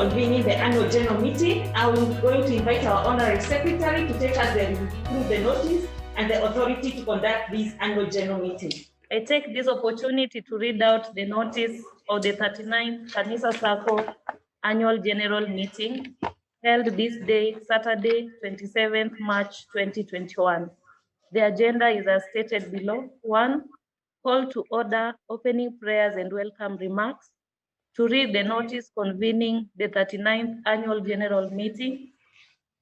convening the annual general meeting. I'm going to invite our honorary secretary to take us through the notice and the authority to conduct this annual general meeting. I take this opportunity to read out the notice of the 39th Kanisa SACCO Annual General Meeting held this day, Saturday, 27th March 2021. The agenda is as stated below. 1, call to order, opening prayers and welcome remarks. To read the notice convening the 39th Annual General Meeting.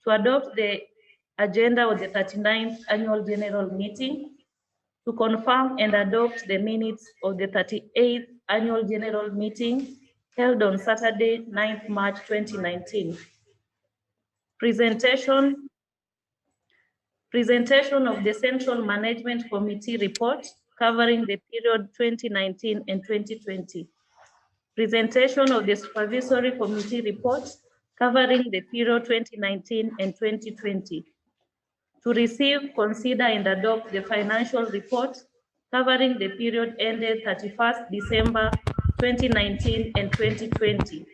To adopt the agenda of the 39th Annual General Meeting. To confirm and adopt the minutes of the 38th Annual General Meeting held on Saturday, 9th March 2019. Presentation of the Central Management Committee report covering the period 2019 and 2020. Presentation of the Supervisory Committee report covering the period 2019 and 2020. To receive, consider, and adopt the financial report covering the period ended 31st December 2019 and 2020.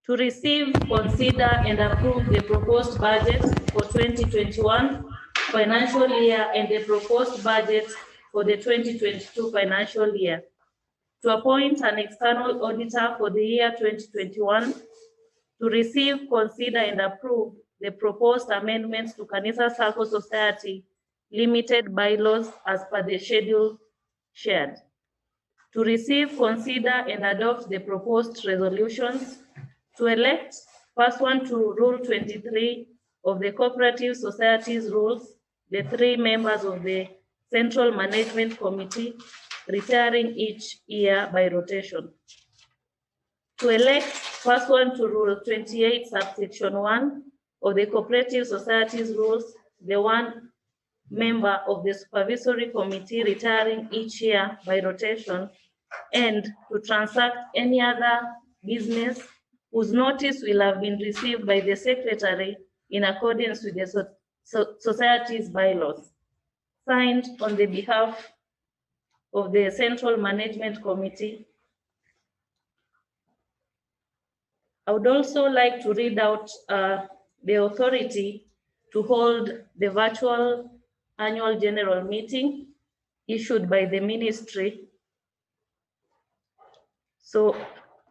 To receive, consider, and approve the proposed budget for 2021 financial year and the proposed budget for the 2022 financial year. To appoint an external auditor for the year 2021. To receive, consider, and approve the proposed amendments to Kanisa SACCO Society Limited bylaws as per the schedule shared. To receive, consider, and adopt the proposed resolutions. To elect, first one to Rule 23 of the Cooperative Societies Rules, the 3 members of the Central Management Committee, retiring each year by rotation. To elect, first one to Rule 28, subsection 1 of the Cooperative Societies Rules, the 1 member of the Supervisory Committee retiring each year by rotation, and to transact any other business whose notice will have been received by the Secretary in accordance with the Society's bylaws. Signed on the behalf of the Central Management Committee. I would also like to read out the authority to hold the virtual annual general meeting issued by the ministry. So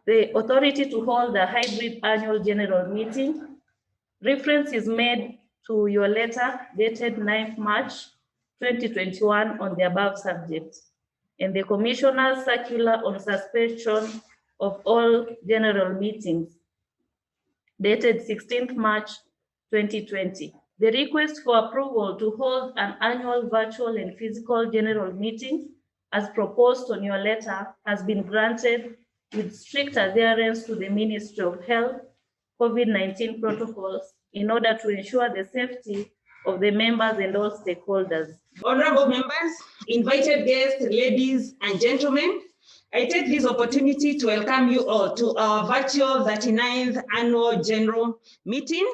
the authority to hold a hybrid annual general meeting, reference is made to your letter dated 9th March 2021 on the above subject, and the Commissioner's circular on suspension of all general meetings dated 16th March 2020. The request for approval to hold an annual virtual and physical general meeting as proposed on your letter has been granted with strict adherence to the Ministry of Health COVID-19 protocols in order to ensure the safety of the members and all stakeholders. Honorable members, invited guests, ladies and gentlemen, I take this opportunity to welcome you all to our virtual 39th annual general meeting.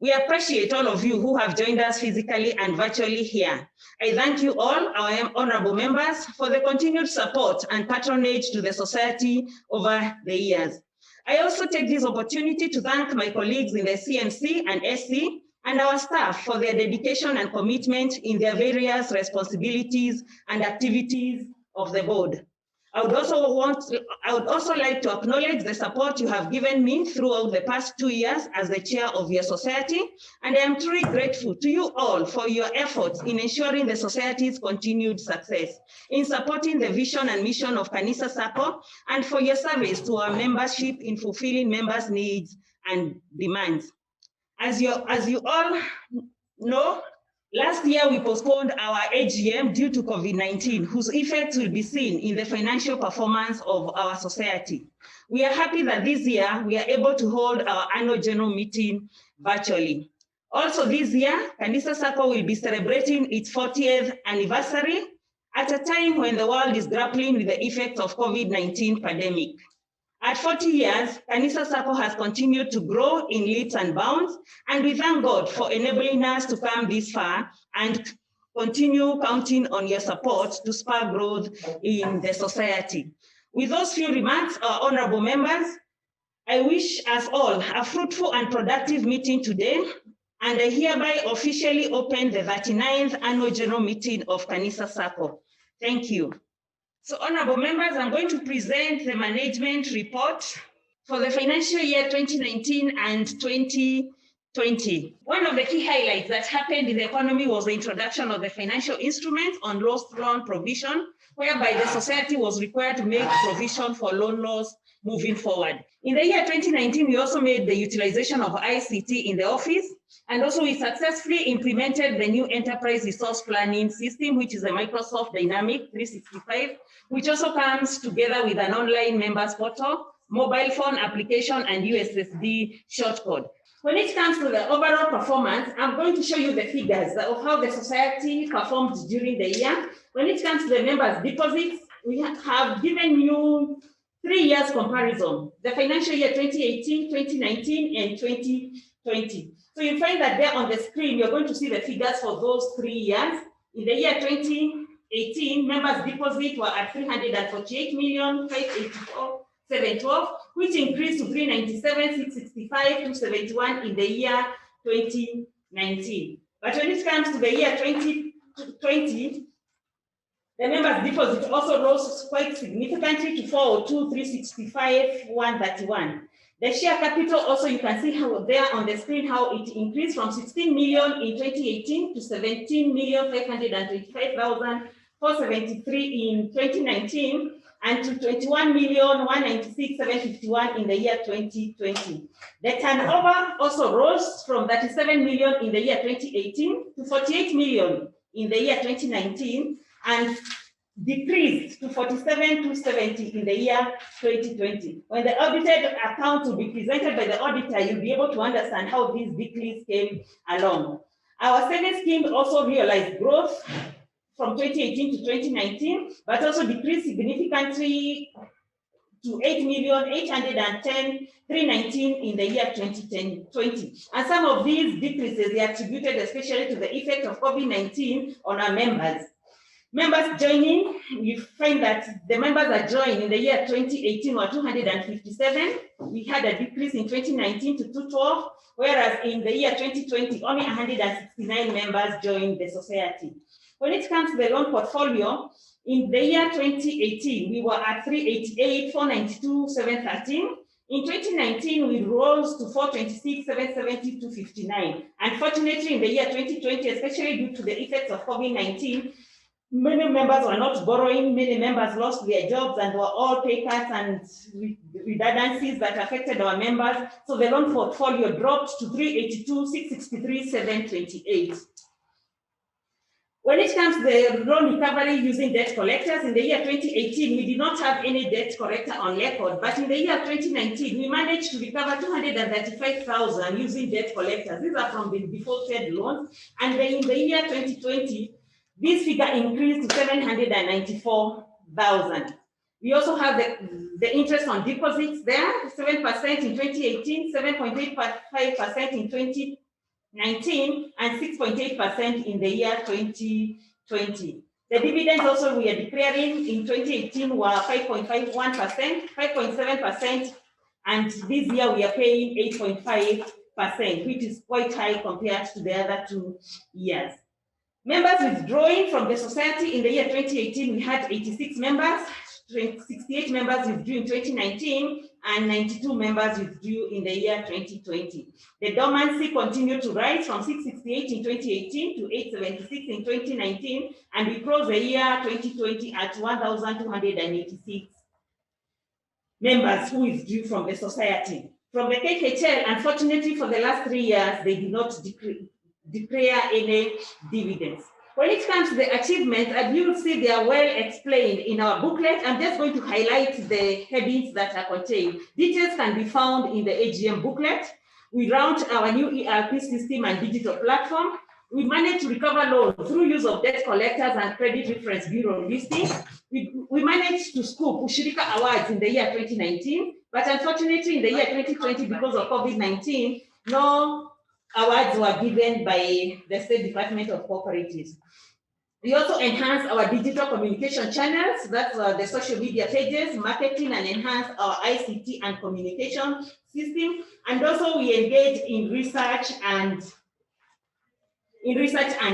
We appreciate all of you who have joined us physically and virtually here. I thank you all, our honorable members, for the continued support and patronage to the society over the years. I also take this opportunity to thank my colleagues in the CNC and SC and our staff for their dedication and commitment in their various responsibilities and activities of the board. I would also like to acknowledge the support you have given me throughout the past 2 years as the chair of your society, and I am truly grateful to you all for your efforts in ensuring the society's continued success, in supporting the vision and mission of Kanisa SACCO, and for your service to our membership in fulfilling members' needs and demands. As you all know, last year we postponed our AGM due to COVID-19, whose effects will be seen in the financial performance of our society. We are happy that this year we are able to hold our annual general meeting virtually. Also this year, Kanisa SACCO will be celebrating its 40th anniversary at a time when the world is grappling with the effects of COVID-19 pandemic. At 40 years, Kanisa SACCO has continued to grow in leaps and bounds, and we thank God for enabling us to come this far and continue counting on your support to spur growth in the society. With those few remarks, our honorable members, I wish us all a fruitful and productive meeting today, and I hereby officially open the 39th Annual General Meeting of Kanisa SACCO. Thank you. So, honorable members, I'm going to present the management report for the financial year 2019 and 2020. One of the key highlights that happened in the economy was the introduction of the financial instruments on lost loan provision, whereby the society was required to make provision for loan loss moving forward. In the year 2019, we also made the utilization of ICT in the office, and also we successfully implemented the new enterprise resource planning system, which is a Microsoft Dynamics 365, which also comes together with an online members portal, mobile phone application, and USSD shortcode. When it comes to the overall performance, I'm going to show you the figures of how the society performed during the year. When it comes to the members' deposits, we have given you 3 years comparison, the financial year 2018, 2019, and 2020. So you find that there on the screen, you're going to see the figures for those 3 years. In the year 2018, members' deposits were at 348,584,712, which increased to 397,665,271 in the year 2019. But when it comes to the year 2020, the members' deposit also rose quite significantly to 402,365,131. The share capital also, you can see how there on the screen how it increased from 16 million in 2018 to 17,525,473 in 2019 and to 21,196,751 in the year 2020. The turnover also rose from 37 million in the year 2018 to 48 million in the year 2019 and decreased to 47,270 in the year 2020. When the audited accounts will be presented by the auditor, you'll be able to understand how this decrease came along. Our savings scheme also realized growth from 2018 to 2019, but also decreased significantly to 8,810,319 in the year 2020. And some of these decreases they attributed especially to the effect of COVID-19 on our members. Members joining, we find that the members that joined in the year 2018 were 257. We had a decrease in 2019 to 212, whereas in the year 2020, only 169 members joined the society. When it comes to the loan portfolio, in the year 2018, we were at 388,492,713. In 2019, we rose to 426,770,259. Unfortunately, in the year 2020, especially due to the effects of COVID-19, many members were not borrowing, many members lost their jobs and were all pay cuts and redundancies that affected our members. So the loan portfolio dropped to 382,663,728. When it comes to the loan recovery using debt collectors, in the year 2018, we did not have any debt collector on record, but in the year 2019, we managed to recover 235,000 using debt collectors. These are from the defaulted loans. And then in the year 2020, this figure increased to 794,000. We also have the interest on deposits there, 7% in 2018, 7.85% in 2019, and 6.8% in the year 2020. The dividends also we are declaring in 2018 were 5.51%, 5.7%, and this year we are paying 8.5%, which is quite high compared to the other 2 years. Members withdrawing from the society in the year 2018, we had 86 members, 68 members withdrew in 2019, and 92 members withdrew in the year 2020. The dormancy continued to rise from 668 in 2018 to 876 in 2019, and we closed the year 2020 at 1,286 members who withdrew from the society. From the KKHL, unfortunately, for the last 3 years, they did not declare any dividends. When it comes to the achievements, as you will see, they are well explained in our booklet. I'm just going to highlight the headings that are contained. Details can be found in the AGM booklet. We launched our new ERP system and digital platform. We managed to recover loans through use of debt collectors and credit reference bureau listings. We managed to scoop Ushirika Awards in the year 2019, but unfortunately in the year 2020, because of COVID-19, no awards were given by the State Department of Cooperatives. We also enhance our digital communication channels, that's the social media pages, marketing, and enhance our ICT and communication system. And also we engage in research and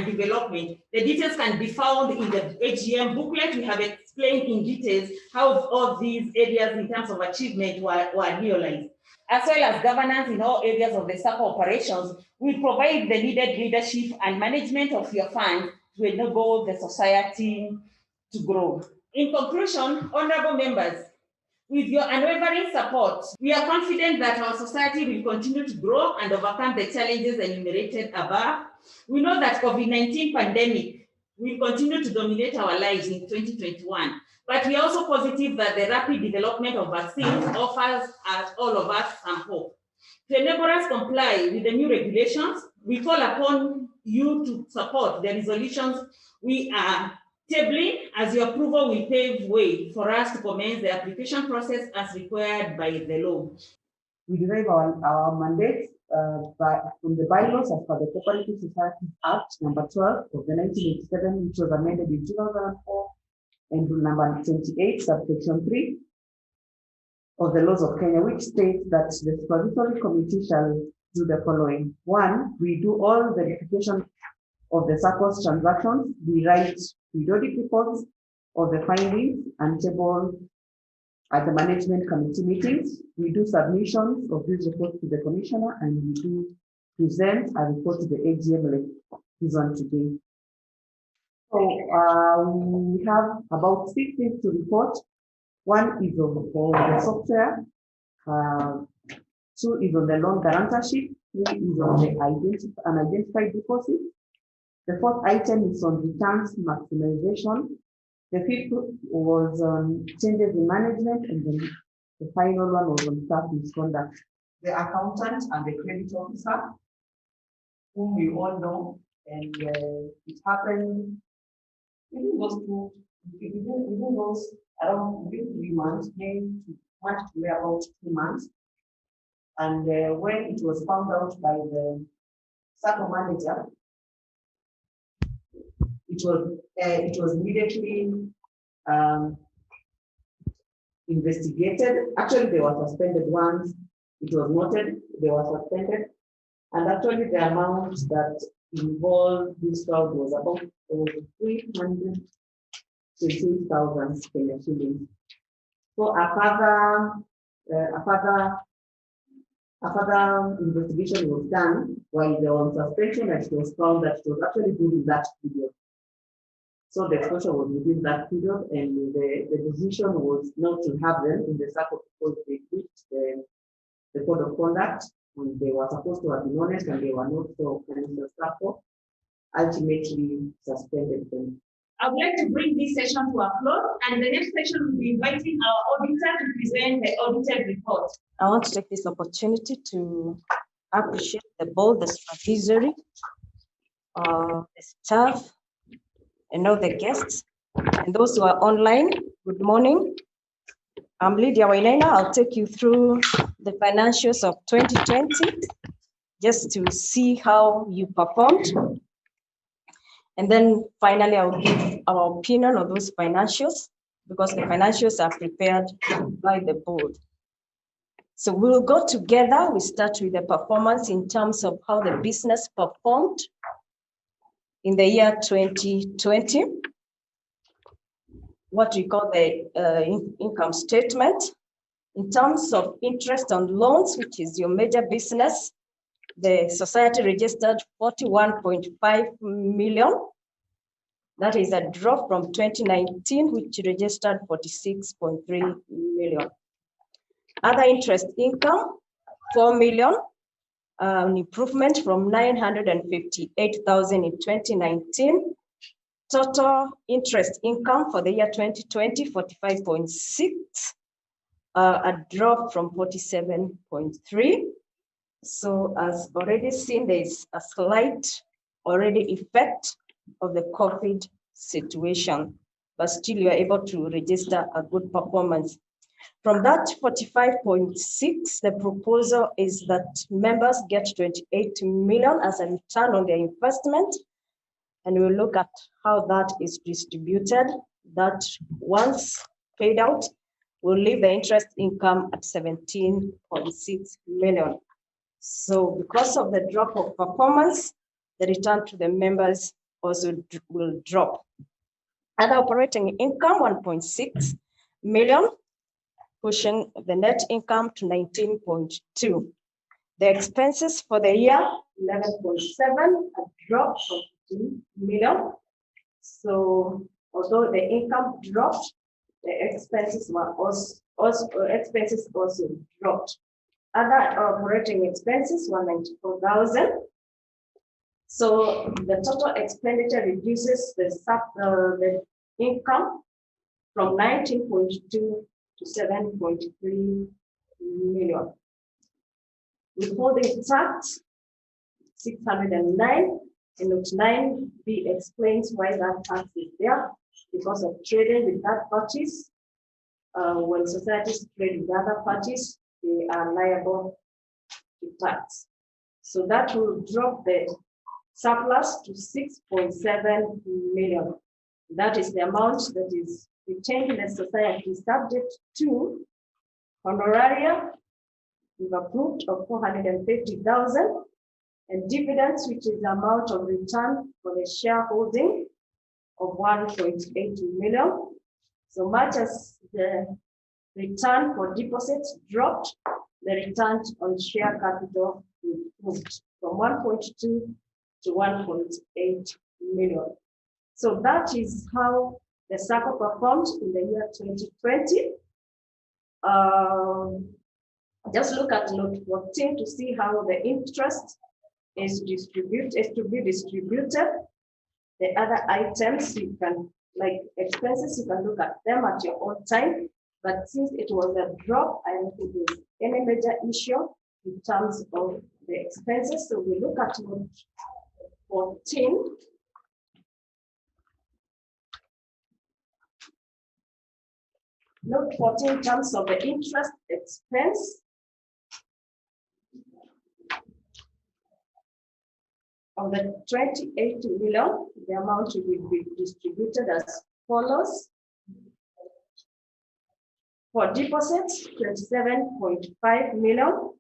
development. The details can be found in the AGM booklet. We have explained in details how all these areas in terms of achievement were realized. As well as governance in all areas of the SACCO operations, we provide the needed leadership and management of your fund to enable the society to grow. In conclusion, honorable members, with your unwavering support, we are confident that our society will continue to grow and overcome the challenges enumerated above. We know that COVID-19 pandemic will continue to dominate our lives in 2021, but we are also positive that the rapid development of vaccines offers all of us some hope. To enable us comply with the new regulations, we call upon you to support the resolutions we are tabling, as your approval will pave way for us to commence the application process as required by the law. We derive our mandate from the bylaws as per the Cooperative Society Act number 12 of the 1987, which was amended in 2004, and rule number 28, subsection 3 of the laws of Kenya, which states that the Supervisory Committee shall do the following. 1, we do all verification of the SACCO's transactions. We write periodic reports of the findings and table at the management committee meetings. We do submissions of these reports to the commissioner, and we do present a report to the AGM like this one today. So we have about 6 things to report. 1 is on the software, 2 is on the loan guarantorship, 3 is on the unidentified deposit. The 4th item is on returns maximization. The 5th was on changes in management, and then the final one was on staff misconduct. The accountant and the credit officer, whom we all know, and it happened within those around 3 months, May to March to about 2 months. And when it was found out by the SACCO manager, it was immediately investigated. Actually, they were suspended once it was noted they were suspended, and actually the amount that involved this fraud was about 320,000 Kenya shillings. So a further investigation was done while they were on suspension, and it was found that it was actually during that period. So the exposure was within that period, and the decision was not to have them in the SACCO because they breached the code of conduct, and they were supposed to have been honest, and they were not. So Kanisa SACCO ultimately suspended them. I would like to bring this session to a close, and the next session will be inviting our auditor to present the audited report. I want to take this opportunity to appreciate the board, the supervisory, the staff, and all the guests, and those who are online. Good morning. I'm Lydia Wainaina. I'll take you through the financials of 2020, just to see how you performed. And then finally, I'll give our opinion on those financials, because the financials are prepared by the board. So we'll go together. We start with the performance in terms of how the business performed in the year 2020. What we call the income statement. In terms of interest on loans, which is your major business, the society registered 41.5 million. That is a drop from 2019, which registered 46.3 million. Other interest income, 4 million, an improvement from 958,000 in 2019. Total interest income for the year 2020, 45.6, a drop from 47.3. So as already seen, there is a slight already effect of the COVID situation, but still you are able to register a good performance. From that 45.6, the proposal is that members get 28 million as a return on their investment. and we'll look at how that is distributed. That once paid out, will leave the interest income at 17.6 million. So because of the drop of performance, the return to the members also will drop. Other operating income, 1.6 million, pushing the net income to 19.2. The expenses for the year, 11.7, a drop of 15 million. So although the income dropped, the expenses were also dropped. Other operating expenses, 194,000. So the total expenditure reduces the income from 19.2 to 7.3 million. Withholding tax, 609. In note 9b explains why that tax is there, because of trading with third parties. When societies trade with other parties, they are liable to tax. So that will drop the surplus to 6.7 million. That is the amount that is retained in the society, subject to honoraria we've approved of 450,000, and dividends, which is the amount of return for the shareholding of 1.8 million. So much as the return for deposits dropped, the return on share capital improved from 1.2 to 1.8 million. So that is how the SACCO performed in the year 2020. Just look at note 14 to see how the interest is to be distributed. The other items you can, like expenses, you can look at them at your own time. But since it was a drop, I don't think there's any major issue in terms of the expenses. So we look at note 14. Note 14 in terms of the interest expense. Of the 28 million, the amount will be distributed as follows. For deposits, 27.5 million.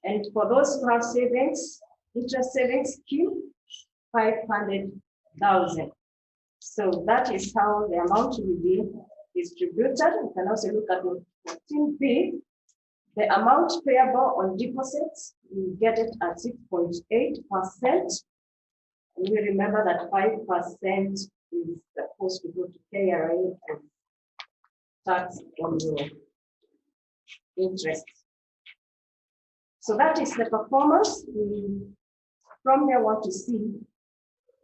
And for those who have savings, interest savings scheme, 500,000. So that is how the amount will be distributed. You can also look at 14B. The amount payable on deposits, you get it at 6.8%. And we remember that 5% is supposed to go to KRA and tax on your interest. So that is the performance. We from here want to see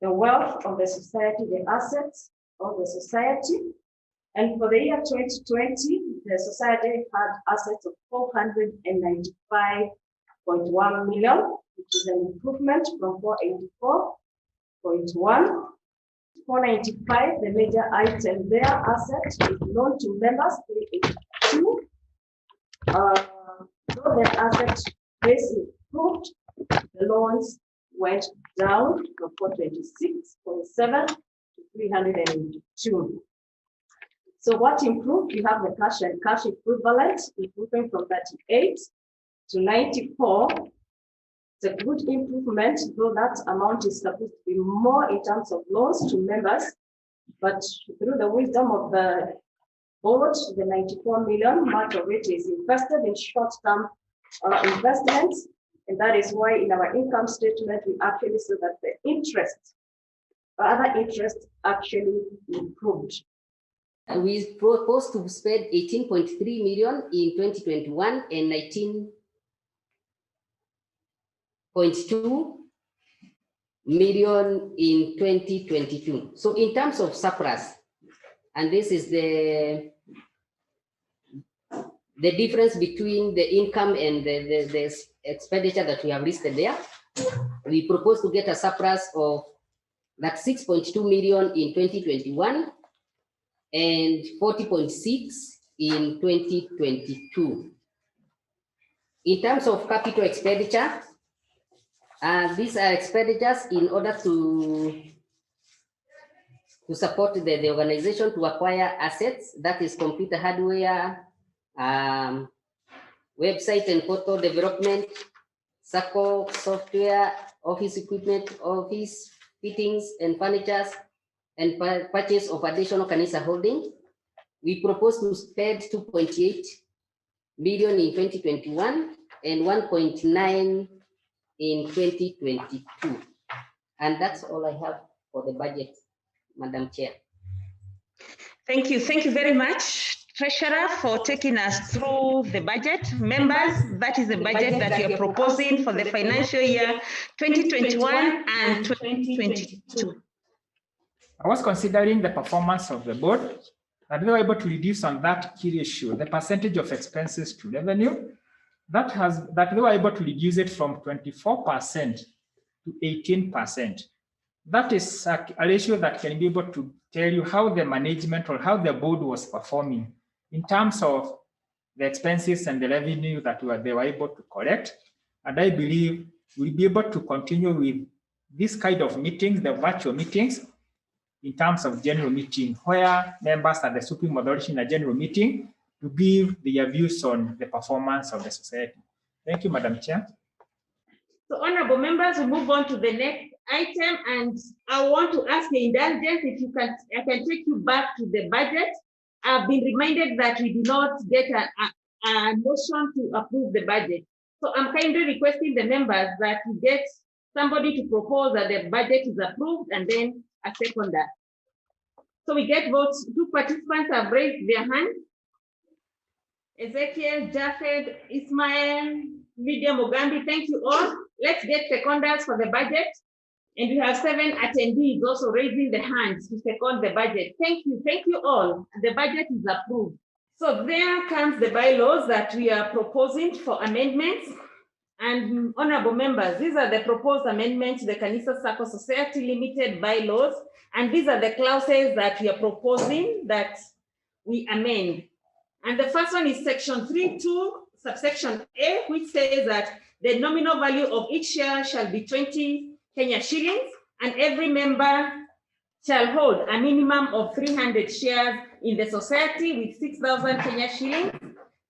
the wealth of the society, the assets of the society. And for the year 2020, the society had assets of 495.1 million, which is an improvement from 484.1. 495, the major item there, assets is loan to members, 382. Though the asset base improved, the loans went down from 426.7 to 382. So what improved? You have the cash and cash equivalent improving from 38 to 94. It's a good improvement, though that amount is supposed to be more in terms of loans to members. But through the wisdom of the board, the 94 million, much of it is invested in short-term investments. And that is why in our income statement, we actually saw that the interest, other interest actually improved. We propose to spend 18.3 million in 2021 and 19.2 million in 2022. So in terms of surplus, and this is the difference between the income and the expenditure that we have listed there, we propose to get a surplus of that 6.2 million in 2021 and 40.6 in 2022. In terms of capital expenditure, these are expenditures in order to to support the organization to acquire assets, that is computer hardware, website and portal development, SACCO software, office equipment, office fittings and furniture, and purchase of additional Kanisa holding. We propose to spend 2.8 billion in 2021 and 1.9 in 2022. And that's all I have for the budget, Madam Chair. Thank you. Thank you very much, Treasurer, for taking us through the budget. Members, that is the budget that we are proposing for the financial year 2021 and 2022. I was considering the performance of the board, that they were able to reduce on that key issue, the percentage of expenses to revenue, that they were able to reduce it from 24% to 18%. That is a ratio that can be able to tell you how the management or how the board was performing in terms of the expenses and the revenue that they were able to collect. And I believe we'll be able to continue with this kind of meetings, the virtual meetings, in terms of general meeting, where members at the Supreme Authority in a general meeting to give their views on the performance of the society. Thank you, Madam Chair. So, honorable members, we move on to the next item, and I want to ask the indulgence if you can, I can take you back to the budget. I've been reminded that we did not get a motion to approve the budget. So I'm kindly requesting the members that we get somebody to propose that the budget is approved and then a seconder. So we get votes. 2 participants have raised their hand. Ezekiel, Jafed, Ismail, Lydia Mugambi, thank you all. Let's get seconders for the budget. And we have 7 attendees also raising the hands to second the budget. Thank you all. The budget is approved. So there comes the bylaws that we are proposing for amendments. And honorable members, these are the proposed amendments to the Kanisa SACCO Society Limited bylaws. And these are the clauses that we are proposing that we amend. And the first one is section 3.2, subsection A, which says that the nominal value of each share shall be 20 Kenya shillings, and every member shall hold a minimum of 300 shares in the society with 6,000 Kenya shillings,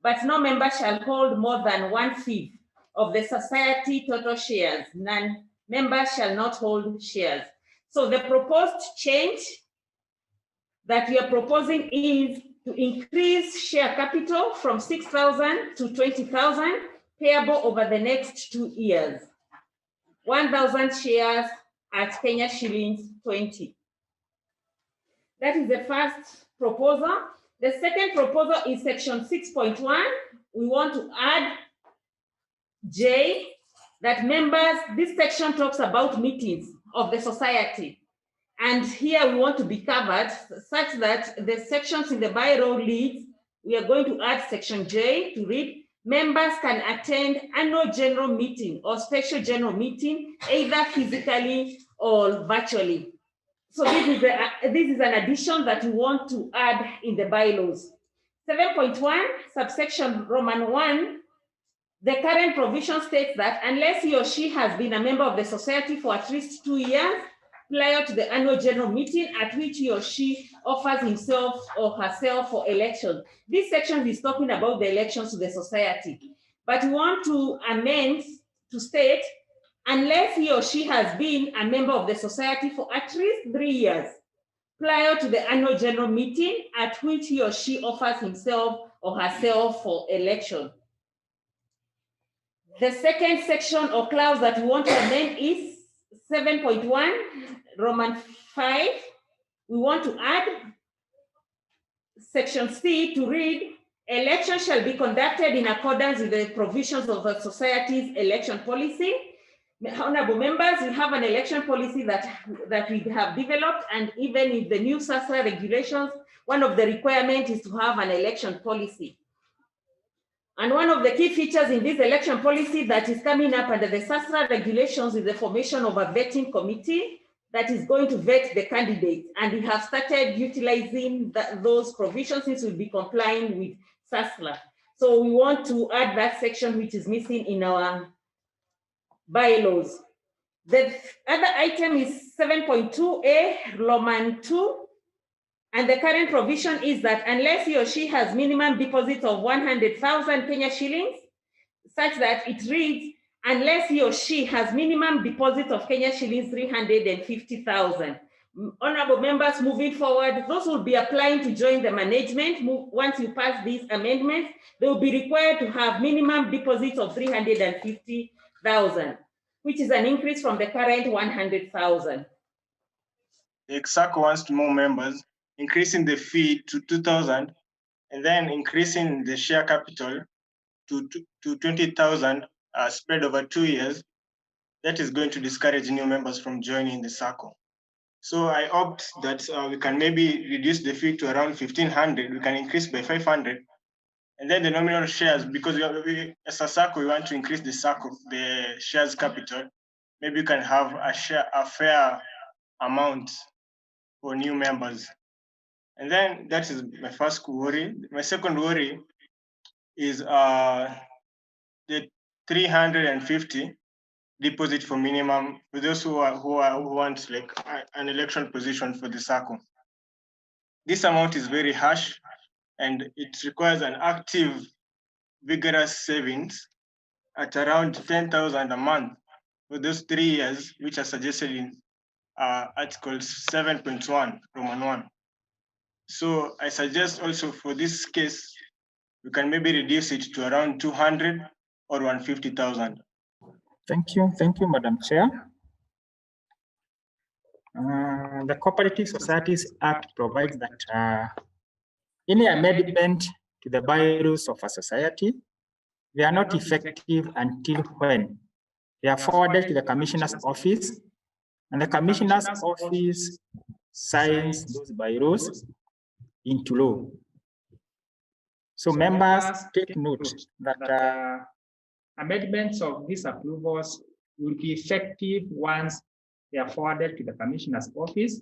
but no member shall hold more than 1/5 of the society total shares. Non-members shall not hold shares. So the proposed change that we are proposing is to increase share capital from 6,000 to 20,000 payable over the next 2 years. 1,000 shares at Kenya shillings 20. That is the first proposal. The second proposal is section 6.1. We want to add J, that members, this section talks about meetings of the society. And here we want to be covered such that the sections in the bylaw leads, we are going to add section J to read, members can attend annual general meeting or special general meeting, either physically or virtually. So this is an addition that we want to add in the bylaws. 7.1, subsection Roman 1, the current provision states that unless he or she has been a member of the society for at least 2 years prior to the annual general meeting at which he or she offers himself or herself for election. This section is talking about the elections to the society. But we want to amend to state, unless he or she has been a member of the society for at least 3 years prior to the annual general meeting at which he or she offers himself or herself for election. The second section or clause that we want to amend is 7.1, Roman 5. We want to add section C to read, election shall be conducted in accordance with the provisions of the society's election policy. Honorable members, we have an election policy that we have developed, and even in the new SASRA regulations, one of the requirements is to have an election policy. And one of the key features in this election policy that is coming up under the SASRA regulations is the formation of a vetting committee that is going to vet the candidates. And we have started utilizing those provisions since we'll be complying with SASRA. So we want to add that section which is missing in our bylaws. The other item is 7.2A, Roman 2, And the current provision is that unless he or she has minimum deposits of 100,000 Kenya shillings, such that it reads, unless he or she has minimum deposits of Kenya shillings 350,000. Honorable members, moving forward, those will be applying to join the management. Once you pass these amendments, they will be required to have minimum deposits of 350,000, which is an increase from the current 100,000. The SACCO wants more members, increasing the fee to 2,000 and then increasing the share capital to 20,000 spread over 2 years. That is going to discourage new members from joining the SACCO. So I opt that we can maybe reduce the fee to around 1,500. We can increase by 500. And then the nominal shares, because we as a SACCO, we want to increase the shares capital. Maybe you can have a fair amount for new members. And then that is my first worry. My second worry is the 350 deposit for minimum for those who want like an election position for the SACCO. This amount is very harsh and it requires an active, vigorous savings at around 10,000 a month for those 3 years, which are suggested in Article 7.1, Roman 1. So I suggest also for this case, we can maybe reduce it to around 200 or 150,000. Thank you, Madam Chair. The Cooperative Societies Act provides that any amendment to the bylaws of a society, they are not effective until when they are forwarded to the Commissioner's office, and the Commissioner's office signs those bylaws into law. So members take note that amendments of these approvals will be effective once they are forwarded to the Commissioner's office.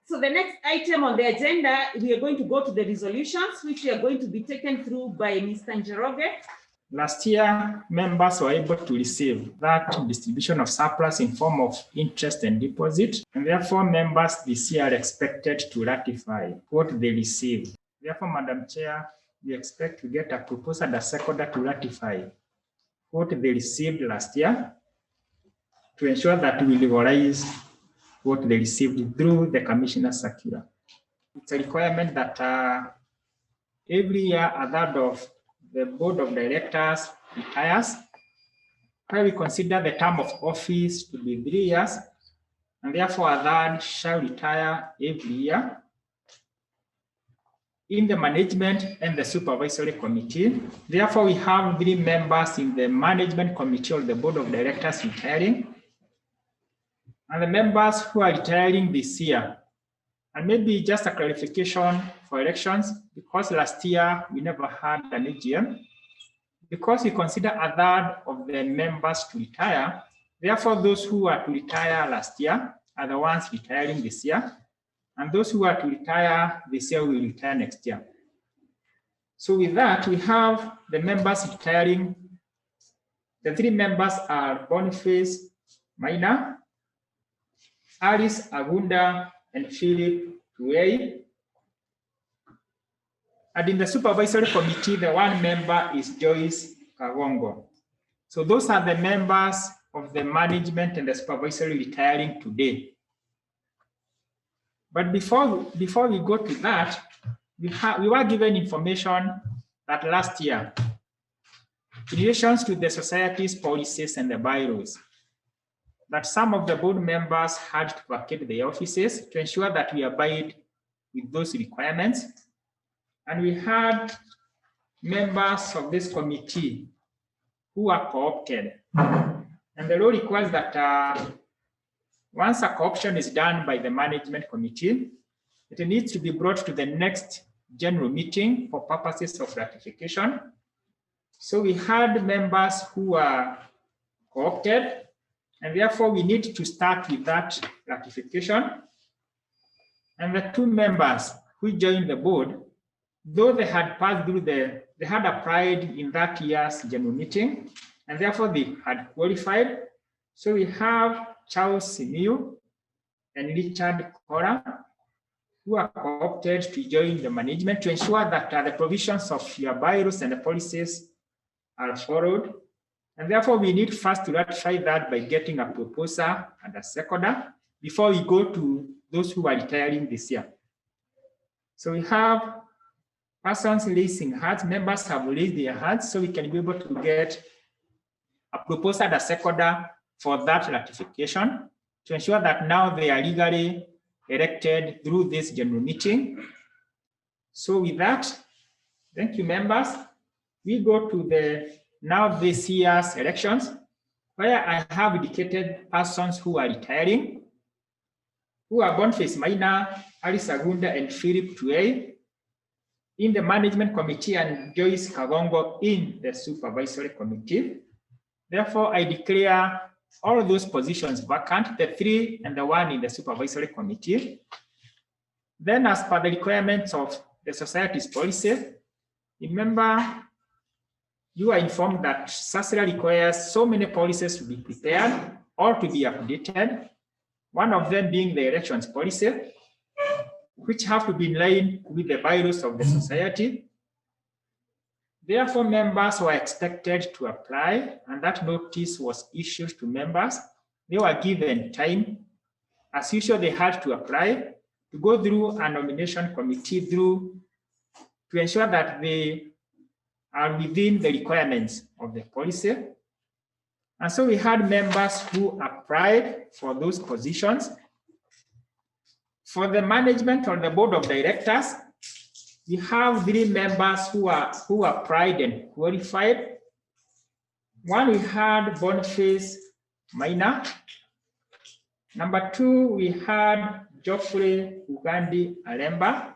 So the next item on the agenda, we are going to go to the resolutions, which are going to be taken through by Mr. Njoroge. Last year, members were able to receive that distribution of surplus in form of interest and deposit, and therefore members this year are expected to ratify what they received. Therefore, Madam Chair, we expect to get a proposal and a seconder to ratify what they received last year to ensure that we legalize what they received through the Commissioner's circular. It's a requirement that every year a third of the Board of Directors retires, where we consider the term of office to be 3 years, and therefore a third shall retire every year. In the management and the supervisory committee, therefore we have 3 members in the management committee of the Board of Directors retiring, and the members who are retiring this year. And maybe just a clarification for elections, because last year we never had an AGM, because we consider a third of the members to retire, therefore those who are to retire last year are the ones retiring this year, and those who are to retire this year will retire next year. So with that, we have the members retiring. The 3 members are Boniface Maina, Alice Agunda, and Philip Tuei. And in the supervisory committee, the 1 member is Joyce Kawongo. So those are the members of the management and the supervisory retiring today. But before we go to that, we were given information that last year, in relation to the society's policies and the bylaws, that some of the board members had to vacate their offices to ensure that we abide with those requirements. And we had members of this committee who are co-opted. And the law requires that once a co-option is done by the management committee, it needs to be brought to the next general meeting for purposes of ratification. So we had members who are co-opted, and therefore we need to start with that ratification. And the 2 members who joined the board, though they had passed through they had applied in that year's general meeting, and therefore they had qualified. So we have Charles Simiu and Richard Cora, who are co-opted to join the management to ensure that the provisions of your bylaws and the policies are followed. And therefore, we need first to ratify that by getting a proposer and a seconder before we go to those who are retiring this year. So we have persons raising hands, members have raised their hands, so we can be able to get a proposer and a seconder for that ratification to ensure that now they are legally elected through this general meeting. So with that, thank you, members. We go to the now this year's elections, where I have indicated persons who are retiring, who are Boniface Maina, Alice Agunda, and Philip Tuei in the management committee and Joyce Kagongo in the supervisory committee. Therefore, I declare all those positions vacant, the 3 and the 1 in the supervisory committee. Then, as per the requirements of the society's policy, remember, you are informed that SACCO requires so many policies to be prepared or to be updated, one of them being the elections policy, which have to be in line with the bylaws of the society. Therefore, members were expected to apply, and that notice was issued to members. They were given time. As usual, they had to apply to go through a nomination committee to ensure that they are within the requirements of the policy. And so we had members who applied for those positions. For the management or the board of directors, we have 3 members who applied and qualified. One, we had Boniface Maina. Number 2, we had Geoffrey Ugandi Alemba.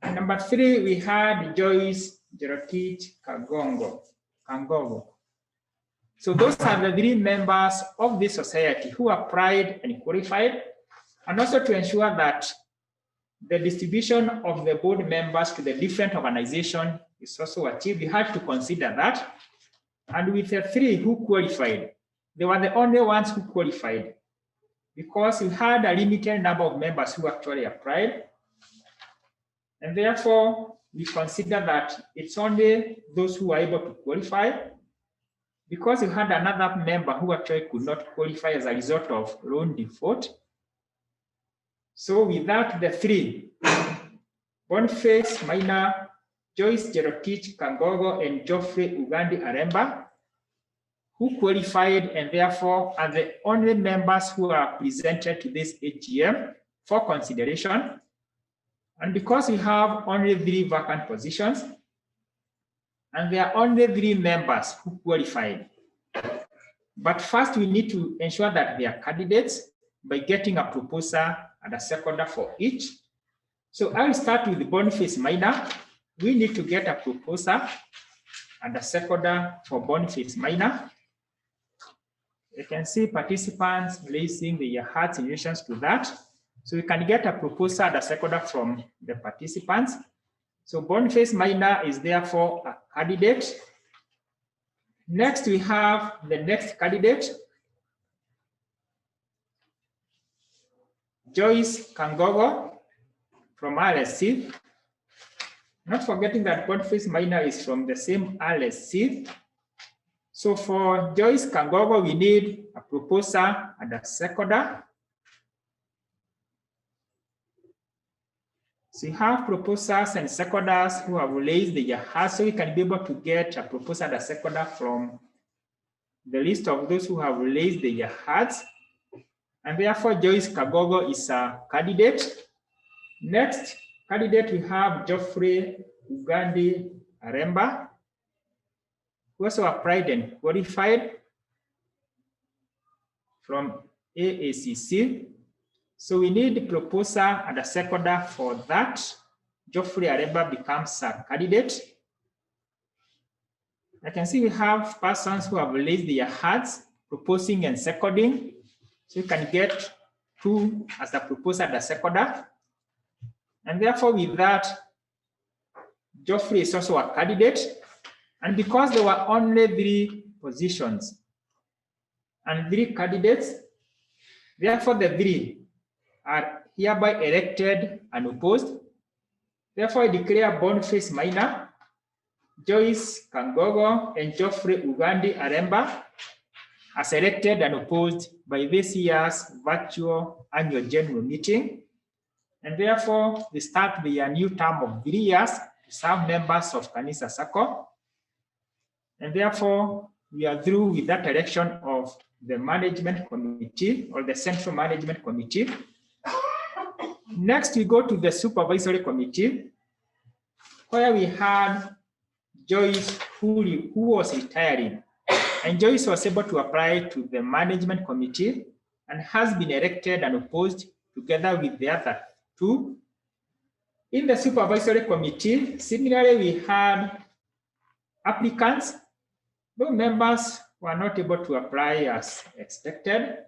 And number 3, we had Joyce Jerotich Kangogo. So those are the 3 members of the society who applied and qualified, and also to ensure that the distribution of the board members to the different organizations is also achieved. We had to consider that. And with the 3 who qualified, they were the only ones who qualified because we had a limited number of members who actually applied. And therefore, we consider that it's only those who are able to qualify, because you had another member who actually could not qualify as a result of loan default. So without the 3, Boniface Maina, Joyce Jerotich Kangogo, and Geoffrey Ugandi Aremba, who qualified and therefore are the only members who are presented to this AGM for consideration. And because we have only 3 vacant positions, and there are only 3 members who qualified, but first we need to ensure that they are candidates by getting a proposer and a seconder for each. So I will start with Boniface Maina. We need to get a proposer and a seconder for Boniface Maina. You can see participants raising their hands in relation to that. So we can get a proposer and a seconder from the participants. So Boniface Maina is therefore a candidate. Next, we have the next candidate, Joyce Kangogo from RSC. Not forgetting that Boniface Maina is from the same RSC. So for Joyce Kangogo, we need a proposer and a seconder. So you have proposers and seconders who have raised their hands, so we can be able to get a proposer and a seconder from the list of those who have raised their hands. And therefore, Joyce Kangogo is a candidate. Next candidate, we have Geoffrey Ugandi Aremba, who also applied and qualified from AACC. So we need a proposer and a seconder for that. Geoffrey Aremba becomes a candidate. I can see we have persons who have raised their hands, proposing and seconding. So you can get 2 as a proposer and a seconder. And therefore, with that, Geoffrey is also a candidate. And because there were only 3 positions and 3 candidates, Therefore, the three are hereby elected and opposed. Therefore, I declare Boniface Maina, Joyce Kangogo, and Geoffrey Ugandi Aremba as elected and opposed by this year's virtual annual general meeting. And therefore, they start their new term of 3 years to serve members of Kanisa SACCO. And therefore, we are through with that election of the management committee or the central management committee. Next, we go to the supervisory committee, where we had Joyce, who was retiring. And Joyce was able to apply to the management committee and has been elected and opposed together with the other two. In the supervisory committee, similarly, we had applicants. Those members were not able to apply as expected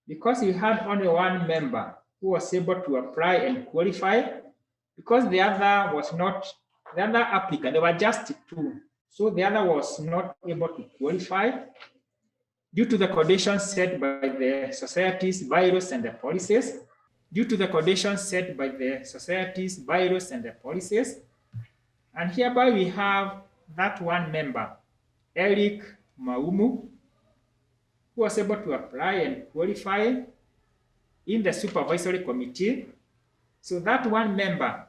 because we had only one member who was able to apply and qualify because the other was not, the other applicant, there were just two. So the other was not able to qualify due to the conditions set by the society's bylaws and the policies. Due to the conditions set by the society's bylaws and the policies. And hereby we have that one member, Eric Maumu, who was able to apply and qualify in the supervisory committee. So that one member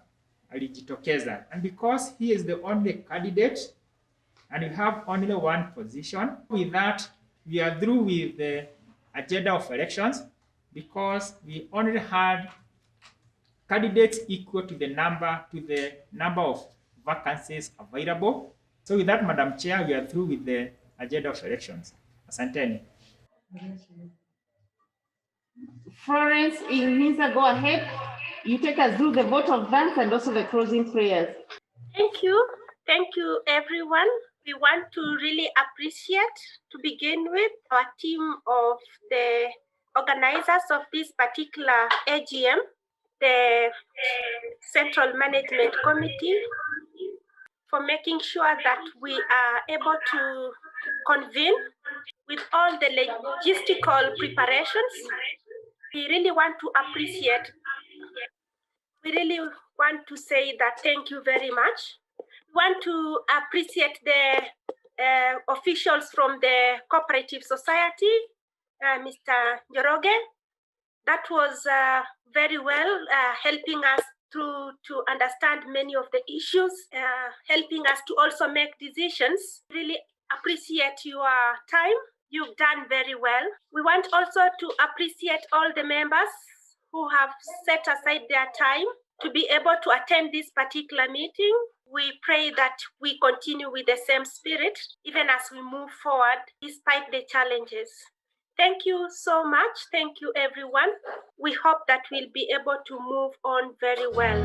alijitokeza. And because he is the only candidate and we have only one position, with that, we are through with the agenda of elections because we only had candidates equal to the number of vacancies available. So with that, Madam Chair, we are through with the agenda of elections. Asanteni. Florence Inisa, go ahead. You take us through the vote of thanks and also the closing prayers. Thank you. Thank you, everyone. We want to really appreciate, to begin with, our team of the organizers of this particular AGM, the Central Management Committee, for making sure that we are able to convene with all the logistical preparations. We really want to appreciate. We really want to say that thank you very much. We want to appreciate the officials from the cooperative society, Mr. Njoroge. That was very well helping us to understand many of the issues, helping us to also make decisions. Really appreciate your time. You've done very well. We want also to appreciate all the members who have set aside their time to be able to attend this particular meeting. We pray that we continue with the same spirit, even as we move forward, despite the challenges. Thank you so much. Thank you, everyone. We hope that we'll be able to move on very well.